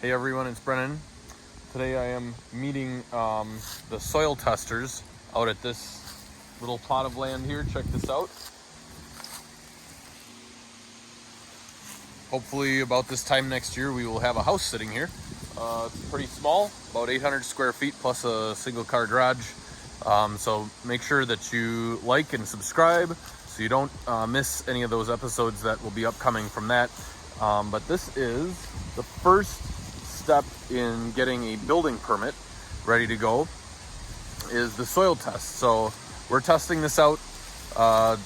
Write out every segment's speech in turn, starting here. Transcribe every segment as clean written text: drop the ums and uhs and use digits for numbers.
Hey everyone, it's Brennan. Today I am meeting the soil testers out at this little plot of land here. Check this out. Hopefully about this time next year we will have a house sitting here. It's pretty small, about 800 square feet plus a single car garage. So make sure that you like and subscribe so you don't miss any of those episodes that will be upcoming from that. But this is the first step in getting a building permit ready to go is the soil test. So we're testing this out.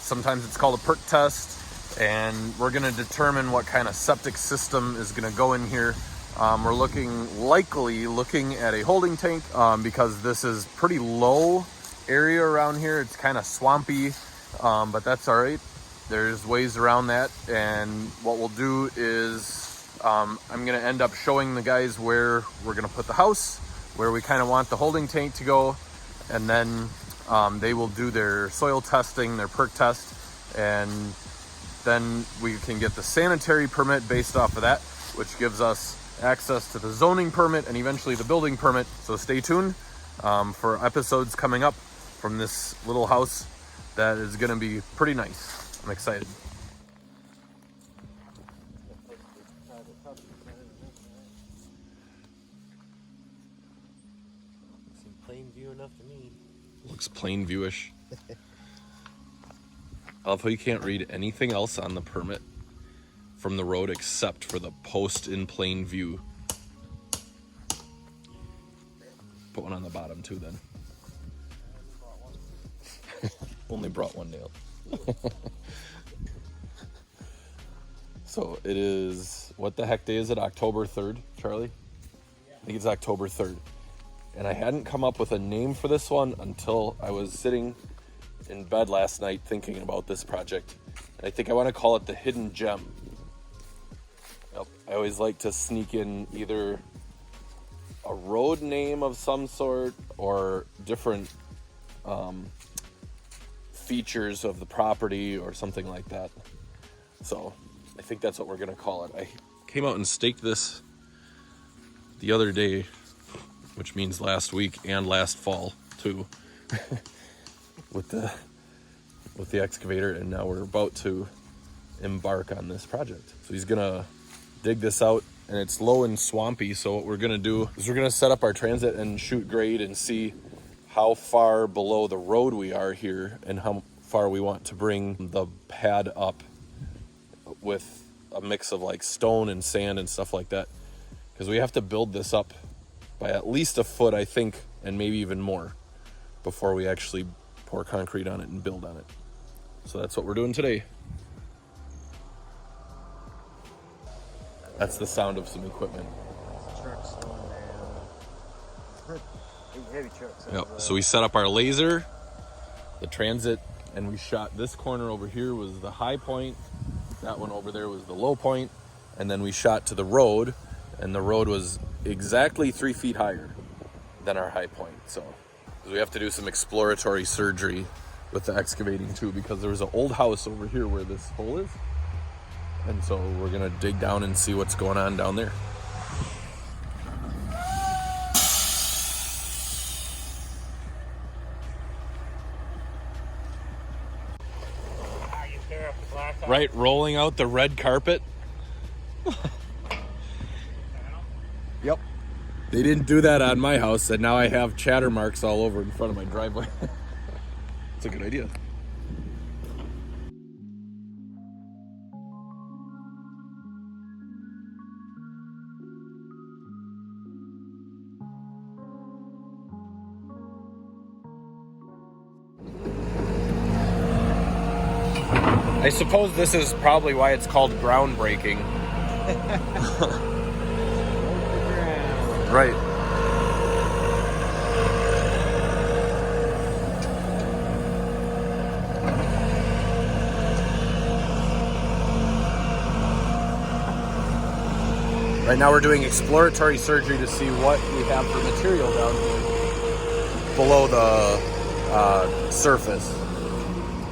Sometimes it's called a perk test, and we're going to determine what kind of septic system is going to go in here. We're likely looking at a holding tank because this is pretty low area around here. It's kind of swampy, but that's all right. There's ways around that, and what we'll do is I'm going to end up showing the guys where we're going to put the house, where we kind of want the holding tank to go, and then they will do their soil testing, their perk test, and then we can get the sanitary permit based off of that, which gives us access to the zoning permit and eventually the building permit. So stay tuned for episodes coming up from this little house that is going to be pretty nice. I'm excited. Plain view enough to me. Looks plain viewish. I love how you can't read anything else on the permit from the road except for the post in plain view. Put one on the bottom too then. Only brought one nail. So it is, what the heck day is it? October 3rd, Charlie? I think it's October 3rd. And I hadn't come up with a name for this one until I was sitting in bed last night thinking about this project. And I think I want to call it the Hidden Gem. Yep. I always like to sneak in either a road name of some sort or different features of the property or something like that. So I think that's what we're going to call it. I came out and staked this the other day, which means last week and last fall too, with the excavator, and now we're about to embark on this project. So he's gonna dig this out, and it's low and swampy, so what we're gonna do is we're gonna set up our transit and shoot grade and see how far below the road we are here and how far we want to bring the pad up with a mix of like stone and sand and stuff like that, because we have to build this up by at least a foot, I think, and maybe even more before we actually pour concrete on it and build on it. So that's what we're doing today. That's the sound of some equipment. Truck slowing down. Heavy trucks. Yep. So we set up our laser, the transit, and we shot this corner over here was the high point. That one over there was the low point. And then we shot to the road, and the road was exactly 3 feet higher than our high point. So we have to do some exploratory surgery with the excavating too, because there was an old house over here where this hole is. And so we're gonna dig down and see what's going on down there. Right, rolling out the red carpet. Yep. They didn't do that on my house, and now I have chatter marks all over in front of my driveway. It's a good idea. I suppose this is probably why it's called groundbreaking. Right. Right now we're doing exploratory surgery to see what we have for material down here below the surface.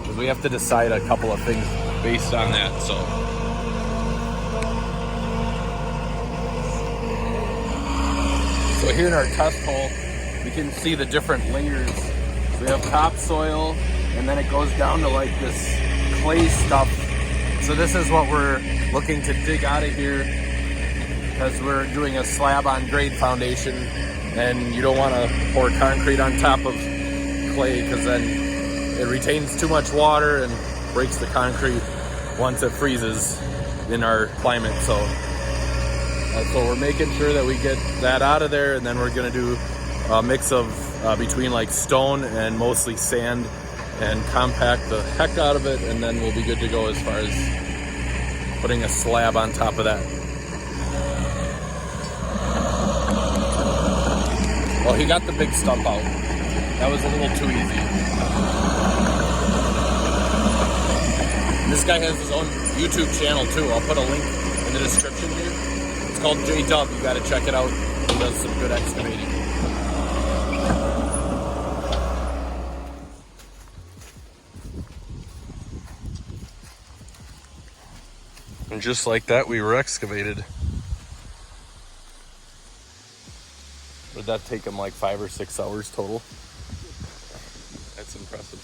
Because we have to decide a couple of things based on that, so. So here in our test hole, we can see the different layers. So we have topsoil, and then it goes down to like this clay stuff. So this is what we're looking to dig out of here, because we're doing a slab on grade foundation, and you don't want to pour concrete on top of clay, because then it retains too much water and breaks the concrete once it freezes in our climate. So we're making sure that we get that out of there, and then we're going to do a mix of between like stone and mostly sand and compact the heck out of it, and then we'll be good to go as far as putting a slab on top of that. Well, he got the big stump out. That was a little too easy. This guy has his own YouTube channel too. I'll put a link in the description here. It's called J-Dub. You got to check it out. He does some good excavating. And just like that, we were excavated. Did that take him like 5 or 6 hours total? That's impressive.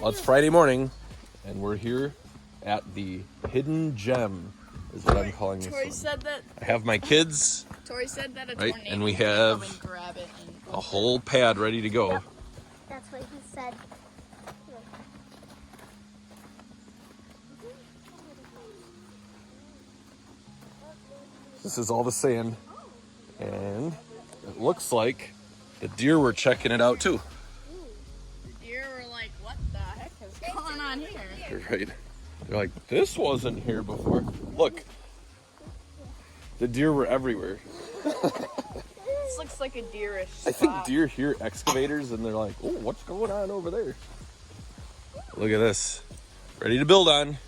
Well, it's Friday morning, and we're here at the Hidden Gem, is what I'm calling this Tori one. said that. I have my kids, Tori said that a right, tornado and we would come have and grab it and a whole pad ready to go. That's what he said. This is all the sand, and it looks like the deer were checking it out too. the deer were like, "What the heck is going on here?" You're right. They're like, this wasn't here before. Look, the deer were everywhere. This looks like a deerish spot. I think deer hear excavators and they're like, oh, what's going on over there? Look at this. Ready to build on.